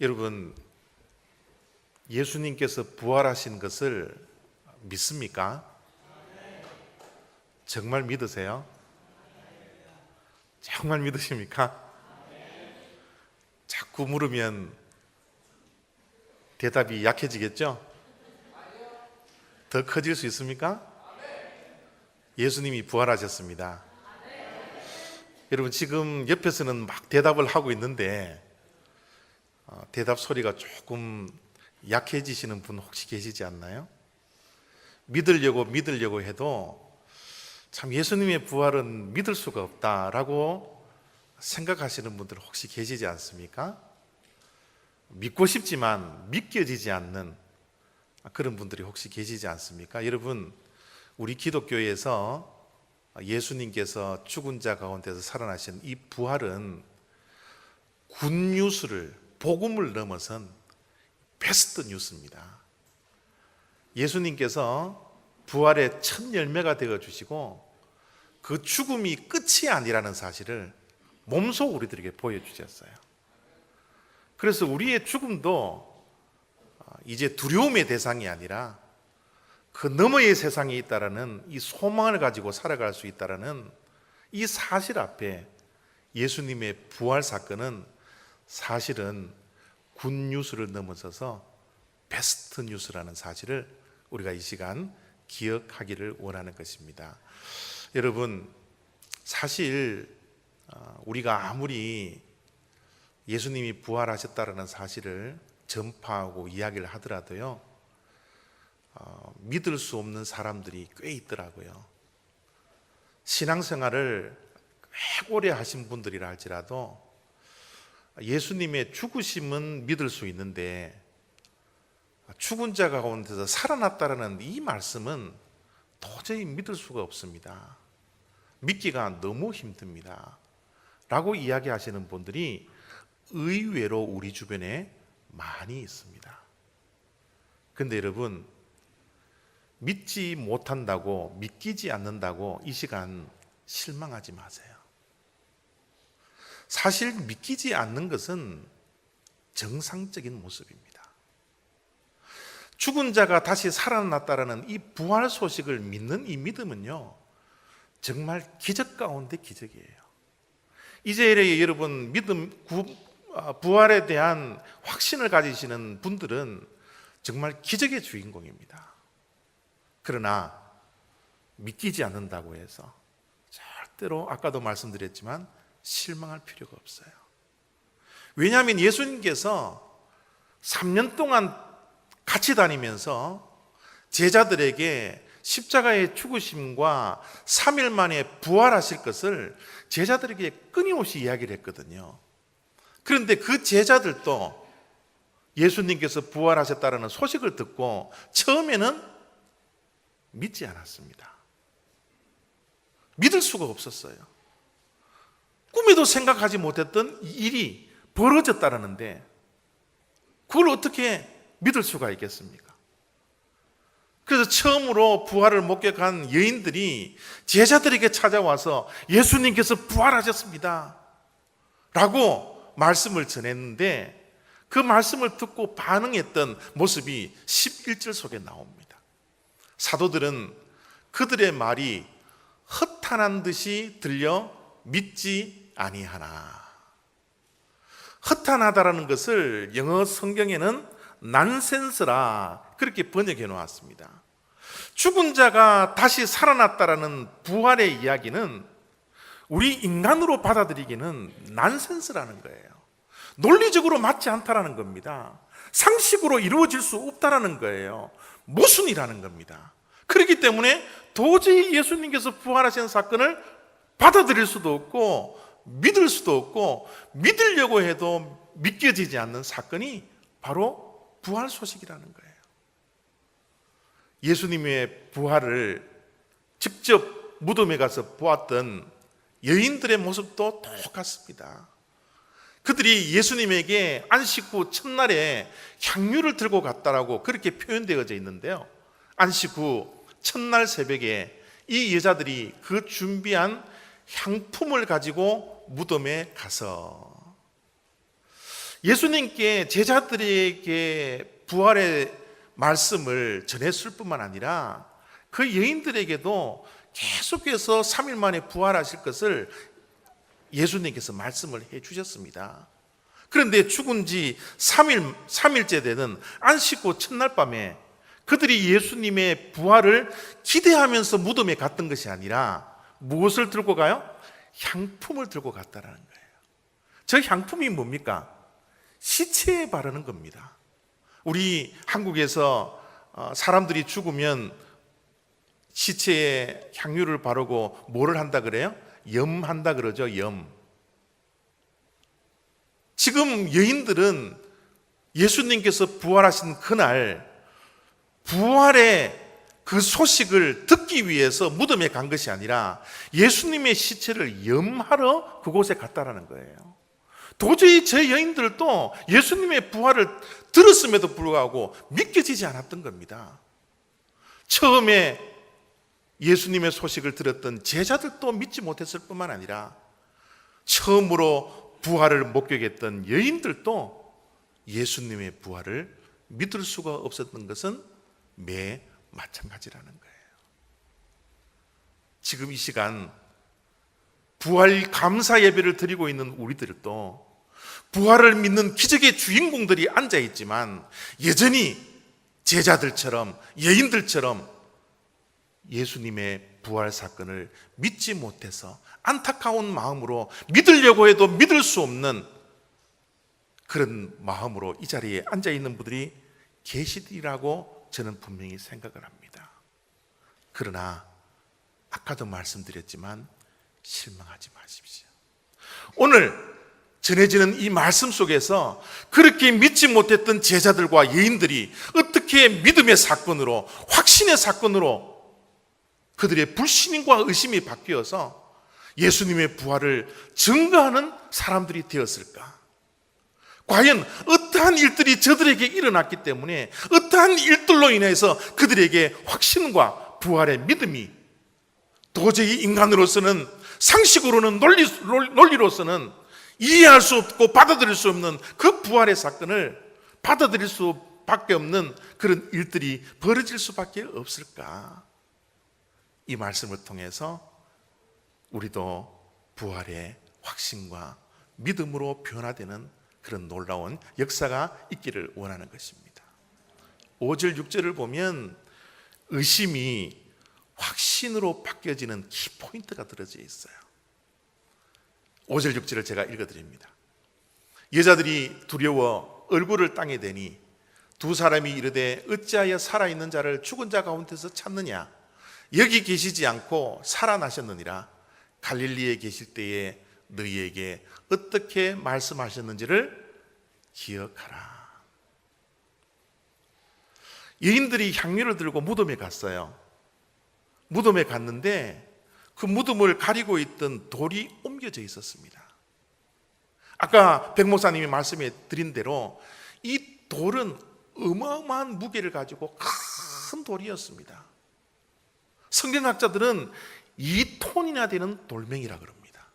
여러분, 예수님께서 부활하신 것을 믿습니까? 정말 믿으세요? 정말 믿으십니까? 자꾸 물으면 대답이 약해지겠죠? 더 커질 수 있습니까? 예수님이 부활하셨습니다. 여러분, 지금 옆에서는 막 대답을 하고 있는데 대답 소리가 조금 약해지시는 분 혹시 계시지 않나요? 믿으려고 해도 참 예수님의 부활은 믿을 수가 없다라고 생각하시는 분들 혹시 계시지 않습니까? 믿고 싶지만 믿겨지지 않는 그런 분들이 혹시 계시지 않습니까? 여러분, 우리 기독교에서 예수님께서 죽은 자 가운데서 살아나신 이 부활은 굿뉴스를, 복음을 넘어선 베스트 뉴스입니다. 예수님께서 부활의 첫 열매가 되어 주시고 그 죽음이 끝이 아니라는 사실을 몸소 우리들에게 보여주셨어요. 그래서 우리의 죽음도 이제 두려움의 대상이 아니라 그 너머의 세상에 있다라는 이 소망을 가지고 살아갈 수 있다라는 이 사실 앞에 예수님의 부활 사건은 사실은 굿뉴스를 넘어서서 베스트 뉴스라는 사실을 우리가 이 시간 기억하기를 원하는 것입니다. 여러분, 사실 우리가 아무리 예수님이 부활하셨다라는 사실을 전파하고 이야기를 하더라도요, 믿을 수 없는 사람들이 꽤 있더라고요. 신앙생활을 꽤 오래 하신 분들이라 할지라도 예수님의 죽으심은 믿을 수 있는데 죽은 자 가운데서 살아났다라는 이 말씀은 도저히 믿을 수가 없습니다. 믿기가 너무 힘듭니다 라고 이야기하시는 분들이 의외로 우리 주변에 많이 있습니다. 그런데 여러분, 믿지 못한다고, 믿기지 않는다고 이 시간 실망하지 마세요. 사실 믿기지 않는 것은 정상적인 모습입니다. 죽은 자가 다시 살아났다라는 이 부활 소식을 믿는 이 믿음은요, 정말 기적 가운데 기적이에요. 이제 여러분, 부활에 대한 확신을 가지시는 분들은 정말 기적의 주인공입니다. 그러나 믿기지 않는다고 해서 절대로 아까도 말씀드렸지만 실망할 필요가 없어요. 왜냐하면 예수님께서 3년 동안 같이 다니면서 제자들에게 십자가의 죽으심과 3일 만에 부활하실 것을 제자들에게 끊임없이 이야기를 했거든요. 그런데 그 제자들도 예수님께서 부활하셨다는 소식을 듣고 처음에는 믿지 않았습니다. 믿을 수가 없었어요. 꿈에도 생각하지 못했던 일이 벌어졌다는데 그걸 어떻게 믿을 수가 있겠습니까? 그래서 처음으로 부활을 목격한 여인들이 제자들에게 찾아와서 예수님께서 부활하셨습니다 라고 말씀을 전했는데 그 말씀을 듣고 반응했던 모습이 11절 속에 나옵니다. 사도들은 그들의 말이 허탄한 듯이 들려 믿지 아니하나. 허탄하다라는 것을 영어 성경에는 난센스라 그렇게 번역해 놓았습니다. 죽은 자가 다시 살아났다라는 부활의 이야기는 우리 인간으로 받아들이기는 난센스라는 거예요. 논리적으로 맞지 않다라는 겁니다. 상식으로 이루어질 수 없다라는 거예요. 모순이라는 겁니다. 그렇기 때문에 도저히 예수님께서 부활하신 사건을 받아들일 수도 없고 믿을 수도 없고 믿으려고 해도 믿겨지지 않는 사건이 바로 부활 소식이라는 거예요. 예수님의 부활을 직접 무덤에 가서 보았던 여인들의 모습도 똑같습니다. 그들이 예수님에게 안식 후 첫날에 향유를 들고 갔다라고 그렇게 표현되어져 있는데요, 안식 후 첫날 새벽에 이 여자들이 그 준비한 향품을 가지고 무덤에 가서 예수님께 제자들에게 부활의 말씀을 전했을 뿐만 아니라 그 여인들에게도 계속해서 3일 만에 부활하실 것을 예수님께서 말씀을 해 주셨습니다. 그런데 죽은 지 3일째 되는 안식 후 첫날 밤에 그들이 예수님의 부활을 기대하면서 무덤에 갔던 것이 아니라 무엇을 들고 가요? 향품을 들고 갔다라는 거예요. 저 향품이 뭡니까? 시체에 바르는 겁니다. 우리 한국에서 사람들이 죽으면 시체에 향유를 바르고 뭐를 한다 그래요? 염한다 그러죠. 염. 지금 여인들은 예수님께서 부활하신 그날 부활의 그 소식을 듣기 위해서 무덤에 간 것이 아니라 예수님의 시체를 염하러 그곳에 갔다라는 거예요. 도저히 저 여인들도 예수님의 부활을 들었음에도 불구하고 믿겨지지 않았던 겁니다. 처음에 예수님의 소식을 들었던 제자들도 믿지 못했을 뿐만 아니라 처음으로 부활을 목격했던 여인들도 예수님의 부활을 믿을 수가 없었던 것은 매 마찬가지라는 거예요. 지금 이 시간 부활 감사 예배를 드리고 있는 우리들도 부활을 믿는 기적의 주인공들이 앉아 있지만 여전히 제자들처럼 여인들처럼 예수님의 부활 사건을 믿지 못해서 안타까운 마음으로 믿으려고 해도 믿을 수 없는 그런 마음으로 이 자리에 앉아 있는 분들이 계시리라고 저는 분명히 생각을 합니다. 그러나 아까도 말씀드렸지만 실망하지 마십시오. 오늘 전해지는 이 말씀 속에서 그렇게 믿지 못했던 제자들과 여인들이 어떻게 믿음의 사건으로, 확신의 사건으로 그들의 불신과 의심이 바뀌어서 예수님의 부활을 증거하는 사람들이 되었을까? 과연 어떠한 일들이 저들에게 일어났기 때문에 어떠한 일들로 인해서 그들에게 확신과 부활의 믿음이 도저히 인간으로서는, 상식으로는, 논리로서는 이해할 수 없고 받아들일 수 없는 그 부활의 사건을 받아들일 수밖에 없는 그런 일들이 벌어질 수밖에 없을까? 이 말씀을 통해서 우리도 부활의 확신과 믿음으로 변화되는 그런 놀라운 역사가 있기를 원하는 것입니다. 5절 6절을 보면 의심이 확신으로 바뀌어지는 키포인트가 들어져 있어요. 5절 6절을 제가 읽어드립니다. 여자들이 두려워 얼굴을 땅에 대니 두 사람이 이르되 어찌하여 살아있는 자를 죽은 자 가운데서 찾느냐? 여기 계시지 않고 살아나셨느니라. 갈릴리에 계실 때에 너희에게 어떻게 말씀하셨는지를 기억하라. 여인들이 향유를 들고 무덤에 갔어요. 무덤에 갔는데 그 무덤을 가리고 있던 돌이 옮겨져 있었습니다. 아까 백 목사님이 말씀해 드린 대로 이 돌은 어마어마한 무게를 가지고 큰 돌이었습니다. 성경학자들은 2톤이나 되는 돌멩이라 그럽니다.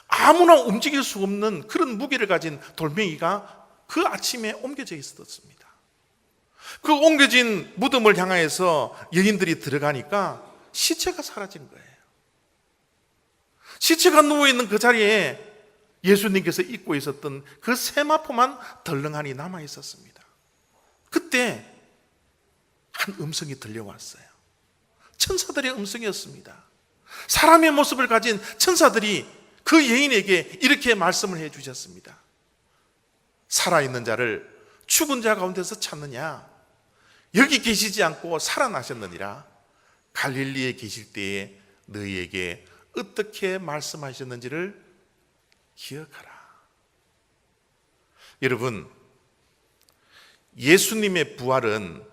아무나 움직일 수 없는 그런 무게를 가진 돌멩이가 그 아침에 옮겨져 있었습니다. 그 옮겨진 무덤을 향하여서 여인들이 들어가니까 시체가 사라진 거예요. 시체가 누워있는 그 자리에 예수님께서 입고 있었던 그 세마포만 덜렁하니 남아 있었습니다. 그때 한 음성이 들려왔어요. 천사들의 음성이었습니다. 사람의 모습을 가진 천사들이 그 여인에게 이렇게 말씀을 해 주셨습니다. 살아있는 자를 죽은 자 가운데서 찾느냐? 여기 계시지 않고 살아나셨느니라. 갈릴리에 계실 때에 너희에게 어떻게 말씀하셨는지를 기억하라. 여러분, 예수님의 부활은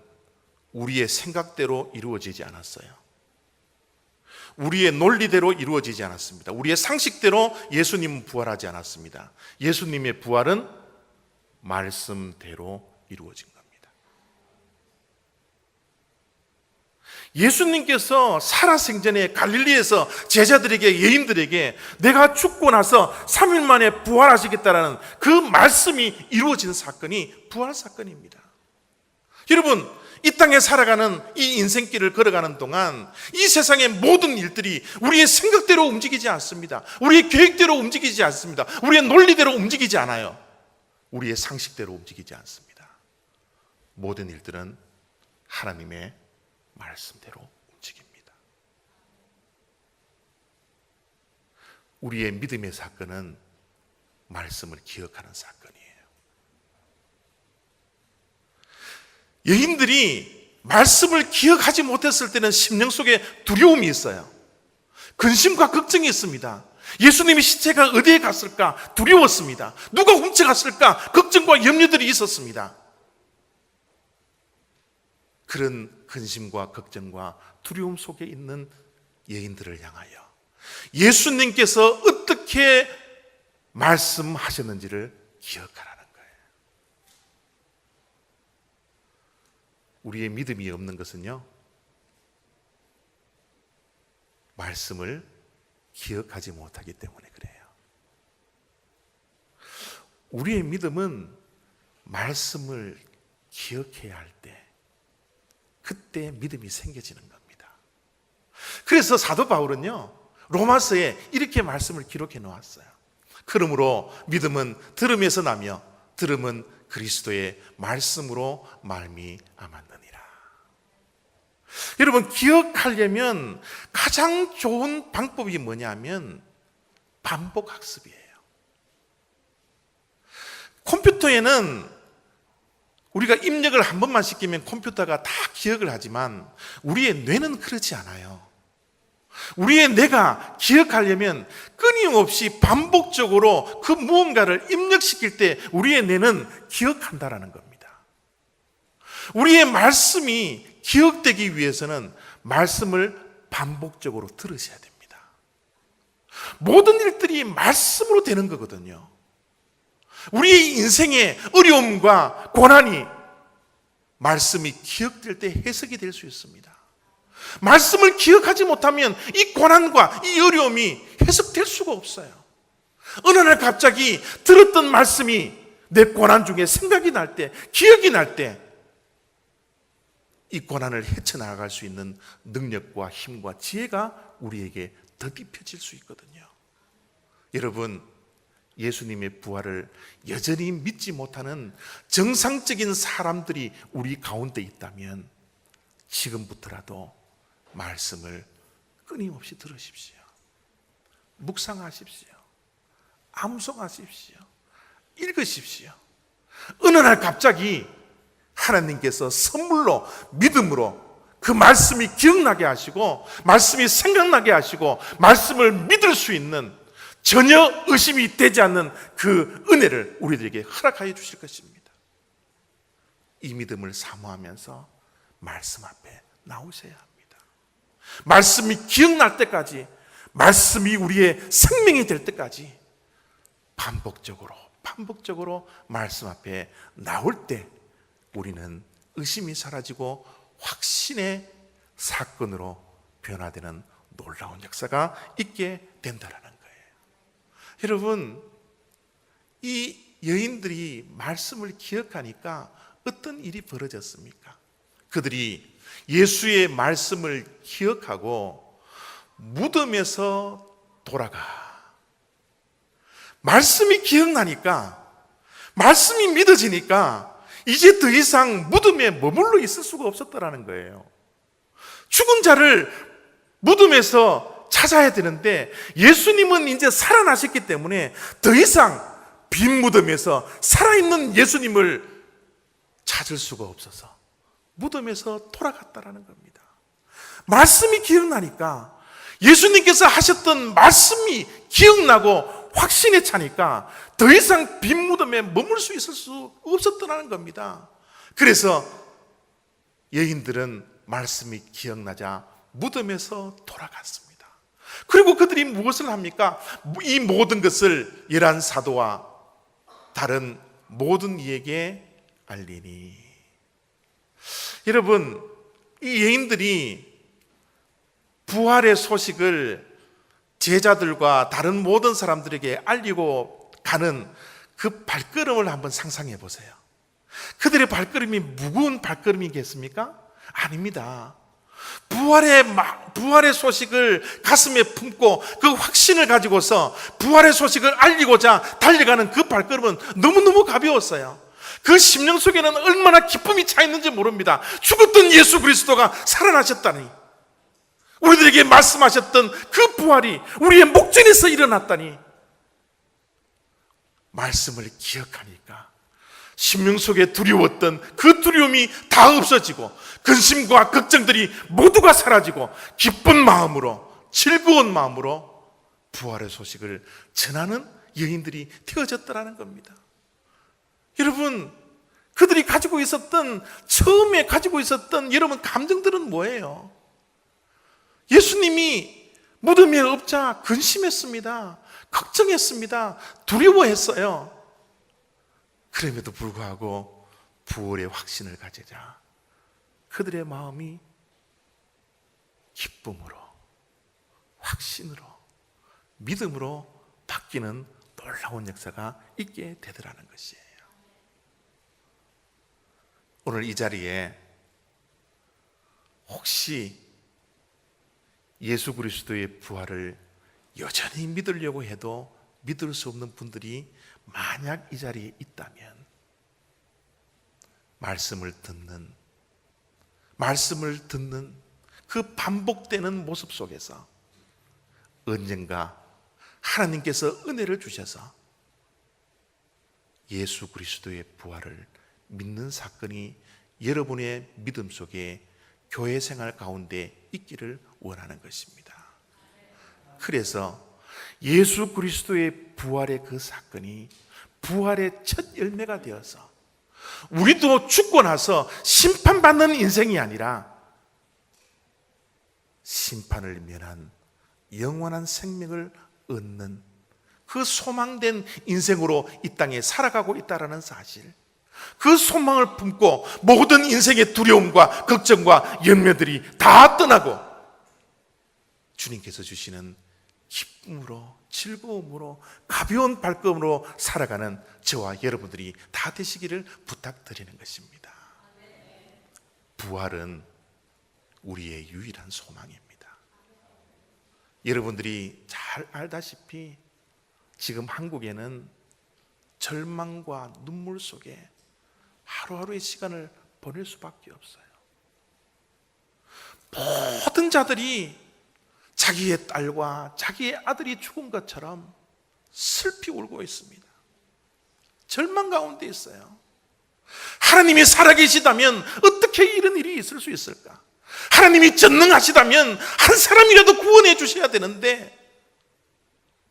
우리의 생각대로 이루어지지 않았어요. 우리의 논리대로 이루어지지 않았습니다. 우리의 상식대로 예수님은 부활하지 않았습니다. 예수님의 부활은 말씀대로 이루어진 겁니다. 예수님께서 살아생전에 갈릴리에서 제자들에게, 여인들에게 내가 죽고 나서 3일 만에 부활하시겠다라는 그 말씀이 이루어진 사건이 부활 사건입니다. 여러분, 이 땅에 살아가는 이 인생길을 걸어가는 동안 이 세상의 모든 일들이 우리의 생각대로 움직이지 않습니다. 우리의 계획대로 움직이지 않습니다. 우리의 논리대로 움직이지 않아요. 우리의 상식대로 움직이지 않습니다. 모든 일들은 하나님의 말씀대로 움직입니다. 우리의 믿음의 사건은 말씀을 기억하는 사건이에요. 여인들이 말씀을 기억하지 못했을 때는 심령 속에 두려움이 있어요. 근심과 걱정이 있습니다. 예수님의 시체가 어디에 갔을까 두려웠습니다. 누가 훔쳐갔을까 걱정과 염려들이 있었습니다. 그런 근심과 걱정과 두려움 속에 있는 여인들을 향하여 예수님께서 어떻게 말씀하셨는지를 기억하라는 거예요. 우리의 믿음이 없는 것은요, 말씀을 기억하지 못하기 때문에 그래요. 우리의 믿음은 말씀을 기억해야 할 때, 그때 믿음이 생겨지는 겁니다. 그래서 사도 바울은요, 로마서에 이렇게 말씀을 기록해 놓았어요. 그러므로 믿음은 들음에서 나며 들음은 그리스도의 말씀으로 말미암았느니라. 여러분, 기억하려면 가장 좋은 방법이 뭐냐면 반복 학습이에요. 컴퓨터에는 우리가 입력을 한 번만 시키면 컴퓨터가 다 기억을 하지만 우리의 뇌는 그렇지 않아요. 우리의 뇌가 기억하려면 끊임없이 반복적으로 그 무언가를 입력시킬 때 우리의 뇌는 기억한다라는 겁니다. 우리의 말씀이 기억되기 위해서는 말씀을 반복적으로 들으셔야 됩니다. 모든 일들이 말씀으로 되는 거거든요. 우리의 인생의 어려움과 고난이 말씀이 기억될 때 해석이 될 수 있습니다. 말씀을 기억하지 못하면 이 고난과 이 어려움이 해석될 수가 없어요. 어느 날 갑자기 들었던 말씀이 내 고난 중에 생각이 날 때, 기억이 날 때 이 고난을 헤쳐나갈 수 있는 능력과 힘과 지혜가 우리에게 덧입혀질 수 있거든요. 여러분, 예수님의 부활을 여전히 믿지 못하는 정상적인 사람들이 우리 가운데 있다면 지금부터라도 말씀을 끊임없이 들으십시오. 묵상하십시오. 암송하십시오. 읽으십시오. 어느 날 갑자기 하나님께서 선물로, 믿음으로 그 말씀이 기억나게 하시고 말씀이 생각나게 하시고 말씀을 믿을 수 있는, 전혀 의심이 되지 않는 그 은혜를 우리들에게 허락하여 주실 것입니다. 이 믿음을 사모하면서 말씀 앞에 나오셔야 합니다. 말씀이 기억날 때까지, 말씀이 우리의 생명이 될 때까지 반복적으로 말씀 앞에 나올 때 우리는 의심이 사라지고 확신의 사건으로 변화되는 놀라운 역사가 있게 된다는 거예요. 여러분, 이 여인들이 말씀을 기억하니까 어떤 일이 벌어졌습니까? 그들이 예수의 말씀을 기억하고 무덤에서 돌아가. 말씀이 기억나니까, 말씀이 믿어지니까 이제 더 이상 무덤에 머물러 있을 수가 없었다는 거예요. 죽은 자를 무덤에서 찾아야 되는데 예수님은 이제 살아나셨기 때문에 더 이상 빈 무덤에서 살아있는 예수님을 찾을 수가 없어서 무덤에서 돌아갔다라는 겁니다. 말씀이 기억나니까, 예수님께서 하셨던 말씀이 기억나고 확신에 차니까 더 이상 빈 무덤에 머물 수 있을 수 없었다는 겁니다. 그래서 여인들은 말씀이 기억나자 무덤에서 돌아갔습니다. 그리고 그들이 무엇을 합니까? 이 모든 것을 열한 사도와 다른 모든 이에게 알리니. 여러분, 이 여인들이 부활의 소식을 제자들과 다른 모든 사람들에게 알리고 가는 그 발걸음을 한번 상상해 보세요. 그들의 발걸음이 무거운 발걸음이겠습니까? 아닙니다. 부활의 소식을 가슴에 품고 그 확신을 가지고서 부활의 소식을 알리고자 달려가는 그 발걸음은 너무너무 가벼웠어요. 그 심령 속에는 얼마나 기쁨이 차 있는지 모릅니다. 죽었던 예수 그리스도가 살아나셨다니, 우리들에게 말씀하셨던 그 부활이 우리의 목전에서 일어났다니, 말씀을 기억하니까 심령 속에 두려웠던 그 두려움이 다 없어지고 근심과 걱정들이 모두가 사라지고 기쁜 마음으로, 즐거운 마음으로 부활의 소식을 전하는 여인들이 되어졌다라는 겁니다. 여러분, 그들이 처음에 가지고 있었던 여러분 감정들은 뭐예요? 예수님이 무덤에 없자 근심했습니다. 걱정했습니다. 두려워했어요. 그럼에도 불구하고 부활의 확신을 가지자 그들의 마음이 기쁨으로, 확신으로, 믿음으로 바뀌는 놀라운 역사가 있게 되더라는 것이에요. 오늘 이 자리에 혹시 예수 그리스도의 부활을 여전히 믿으려고 해도 믿을 수 없는 분들이 만약 이 자리에 있다면, 말씀을 듣는 그 반복되는 모습 속에서 언젠가 하나님께서 은혜를 주셔서 예수 그리스도의 부활을 믿는 사건이 여러분의 믿음 속에 교회 생활 가운데 있기를 원하는 것입니다. 그래서 예수 그리스도의 부활의 그 사건이 부활의 첫 열매가 되어서 우리도 죽고 나서 심판받는 인생이 아니라 심판을 면한 영원한 생명을 얻는 그 소망된 인생으로 이 땅에 살아가고 있다는 사실, 그 소망을 품고 모든 인생의 두려움과 걱정과 열매들이 다 떠나고 주님께서 주시는 기쁨으로, 즐거움으로, 가벼운 발걸음으로 살아가는 저와 여러분들이 다 되시기를 부탁드리는 것입니다. 부활은 우리의 유일한 소망입니다. 여러분들이 잘 알다시피 지금 한국에는 절망과 눈물 속에 하루하루의 시간을 보낼 수밖에 없어요. 모든 자들이 자기의 딸과 자기의 아들이 죽은 것처럼 슬피 울고 있습니다. 절망 가운데 있어요. 하나님이 살아계시다면 어떻게 이런 일이 있을 수 있을까? 하나님이 전능하시다면 한 사람이라도 구원해 주셔야 되는데,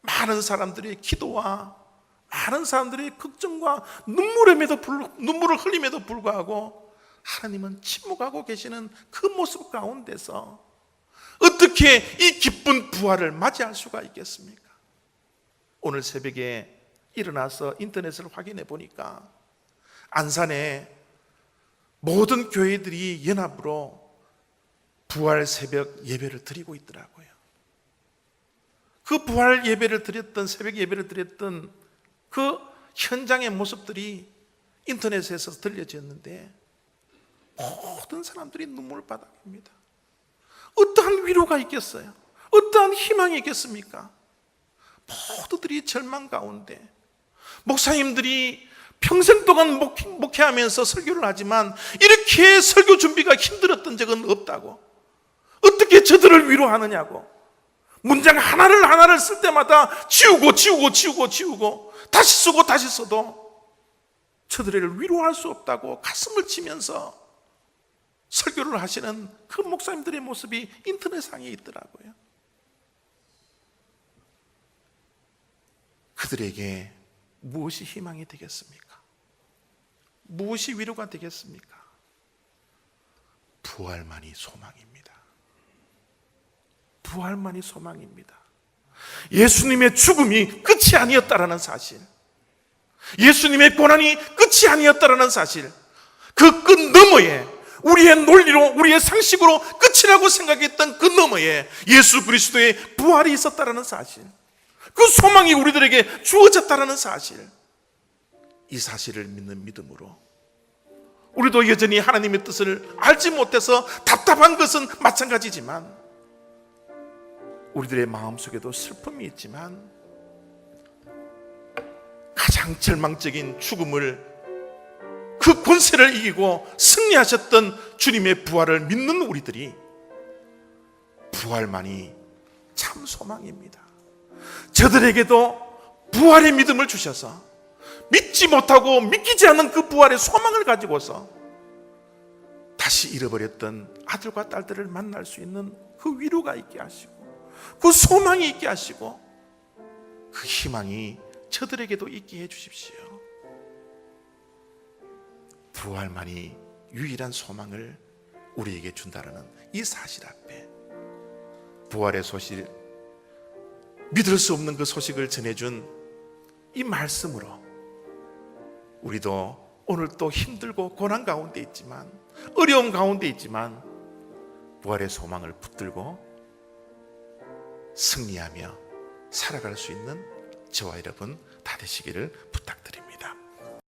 많은 사람들의 기도와 많은 사람들의 걱정과 눈물을 흘림에도 불구하고 하나님은 침묵하고 계시는 그 모습 가운데서 어떻게 이 기쁜 부활을 맞이할 수가 있겠습니까? 오늘 새벽에 일어나서 인터넷을 확인해 보니까 안산에 모든 교회들이 연합으로 부활 새벽 예배를 드리고 있더라고요. 그 부활 예배를 드렸던, 새벽 예배를 드렸던 그 현장의 모습들이 인터넷에서 들려졌는데 모든 사람들이 눈물바닥입니다. 어떠한 위로가 있겠어요? 어떠한 희망이 있겠습니까? 모두들이 절망 가운데, 목사님들이 평생 동안 목회하면서 설교를 하지만 이렇게 설교 준비가 힘들었던 적은 없다고, 어떻게 저들을 위로하느냐고, 문장 하나를 쓸 때마다 지우고 다시 쓰고 다시 써도 저들을 위로할 수 없다고 가슴을 치면서 설교를 하시는 그 목사님들의 모습이 인터넷상에 있더라고요. 그들에게 무엇이 희망이 되겠습니까? 무엇이 위로가 되겠습니까? 부활만이 소망입니다. 부활만이 소망입니다. 예수님의 죽음이 끝이 아니었다라는 사실, 예수님의 고난이 끝이 아니었다라는 사실, 그 끝 너머에 우리의 논리로, 우리의 상식으로 끝이라고 생각했던 그 너머에 예수 그리스도의 부활이 있었다는 사실, 그 소망이 우리들에게 주어졌다는 사실, 이 사실을 믿는 믿음으로 우리도 여전히 하나님의 뜻을 알지 못해서 답답한 것은 마찬가지지만, 우리들의 마음속에도 슬픔이 있지만, 가장 절망적인 죽음을, 그 권세를 이기고 승리하셨던 주님의 부활을 믿는 우리들이, 부활만이 참 소망입니다. 저들에게도 부활의 믿음을 주셔서 믿지 못하고 믿기지 않는 그 부활의 소망을 가지고서 다시 잃어버렸던 아들과 딸들을 만날 수 있는 그 위로가 있게 하시고, 그 소망이 있게 하시고, 그 희망이 저들에게도 있게 해 주십시오. 부활만이 유일한 소망을 우리에게 준다는 이 사실 앞에, 부활의 소식, 믿을 수 없는 그 소식을 전해준 이 말씀으로 우리도 오늘 또 힘들고 고난 가운데 있지만, 어려움 가운데 있지만, 부활의 소망을 붙들고 승리하며 살아갈 수 있는 저와 여러분 다 되시기를